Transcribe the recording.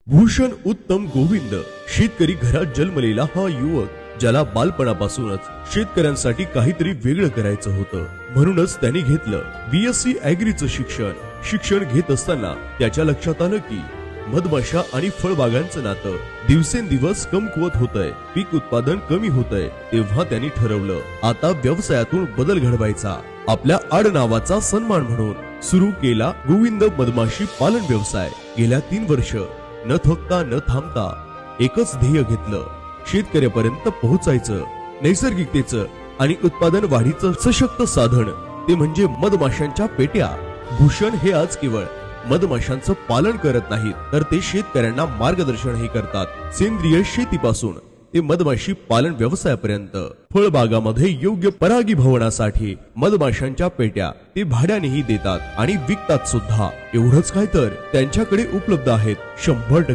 भूषण उत्तम गोविंद शेतकरी घरात जन्मलेला हा युवक ज्याला बालपणापासूनच शेतकऱ्यांसाठी काहीतरी वेगळं करायचं होतं, म्हणूनच त्यांनी घेतलं BSc ॲग्रीचं शिक्षण घेत असताना त्याच्या लक्षात आलं की मधमाशा आणि फळबागांचं नातं दिवसेंदिवस कमकुवत होतंय, पीक उत्पादन कमी होतंय। तेव्हा त्यांनी ठरवलं आता व्यवसायातून बदल घडवायचा। आपल्या आडनावाचा सन्मान म्हणून सुरू केला गोविंद मधमाशी पालन व्यवसाय। गेल्या 3 वर्ष न थकता न थांबता एकच ध्येय घेतलं, शेतकऱ्यापर्यंत पोहोचायचं। नैसर्गिकतेचं आणि उत्पादन वाढीचं सशक्त साधन ते म्हणजे मधमाशांच्या पेट्या। भूषण हे आज केवळ मधमाशांचं पालन करत नाहीत, तर ते शेतकऱ्यांना मार्गदर्शनही करतात। सेंद्रिय शेतीपासून ते मधमाशी पालन व्यवसायापर्यंत फळबागामध्ये योग्य परागीभवनासाठी मधमाशांच्या पेट्या ते भाड्यानेही देतात आणि विकतात सुद्धा। एवढंच काय तर त्यांच्याकडे उपलब्ध आहेत 100%